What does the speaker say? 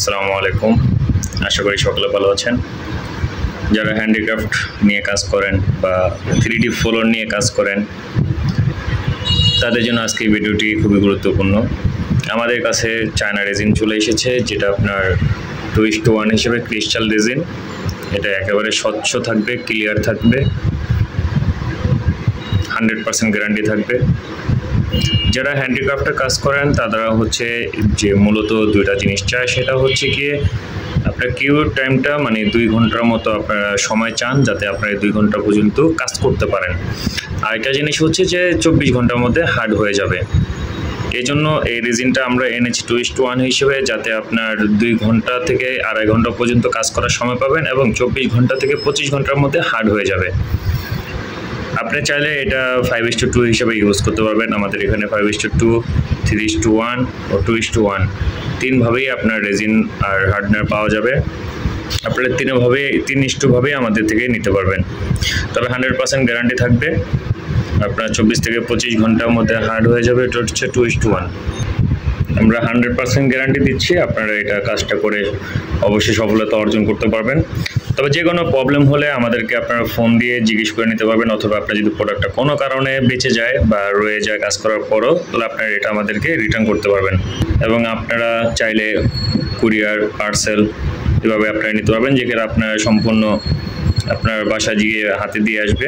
আসসালামু আলাইকুম। আশা করি সকলে ভালো আছেন। যারা হ্যান্ডিক্রাফট নিয়ে কাজ করেন বা 3D ফ্লোর নিয়ে কাজ করেন তাদের জন্য আজকে এই ভিডিওটি খুবই গুরুত্বপূর্ণ। আমাদের কাছে চায়না রেজিন চলে এসেছে, যেটা আপনার 2:1 হিসেবে ক্রিস্টাল রেজিন। এটা একেবারে স্বচ্ছ থাকবে, ক্লিয়ার থাকবে, 100% গ্যারান্টি থাকবে। যারা হ্যান্ডিক্রাফটে কাজ করেন তারা হচ্ছে যে মূলত দুইটা জিনিস চায়, সেটা হচ্ছে গিয়ে আপনার কিউর টাইমটা মানে 2 ঘন্টার মতো আপনারা সময় চান, যাতে আপনারা 2 ঘন্টা পর্যন্ত কাজ করতে পারেন। আরেকটা জিনিস হচ্ছে যে 24 ঘন্টার মধ্যে হার্ড হয়ে যাবে। এই জন্য এই রেজিনটা আমরা এনেছি 2:1 হিসেবে, যাতে আপনার 2 ঘন্টা থেকে 2.5 ঘন্টা পর্যন্ত কাজ করার সময় পাবেন এবং 24 ঘন্টা থেকে 25 ঘন্টার মধ্যে হার্ড হয়ে যাবে। আপনি চাইলে এটা 5:2 হিসেবে ইউজ করতে পারবেন। আমাদের এখানে 5:2, 3:1 ও 2:1 তিনভাবেই আপনার রেজিন আর হার্ডনার পাওয়া যাবে। আপনারা তিনভাবেই আমাদের থেকে নিতে পারবেন। তবে 100% গ্যারান্টি থাকবে। আপনার 24 থেকে 25 ঘন্টার মধ্যে হার্ড হয়ে যাবে। এটা হচ্ছে 2:1। আমরা 100% গ্যারান্টি দিচ্ছি। আপনারা এটা কাজটা করে অবশ্যই সফলতা অর্জন করতে পারবেন। তবে যে কোনো প্রবলেম হলে আমাদেরকে আপনারা ফোন দিয়ে জিজ্ঞেস করে নিতে পারবেন, অথবা আপনার যদি প্রোডাক্টটা কোনো কারণে বেঁচে যায় বা রয়ে যায় কাজ করার পরও, তাহলে আপনারা এটা আমাদেরকে রিটার্ন করতে পারবেন। এবং আপনারা চাইলে কুরিয়ার, পার্সেল এভাবে আপনারা নিতে পারবেন, যেখানে আপনার সম্পূর্ণ আপনার বাসায় গিয়ে হাতে দিয়ে আসবে।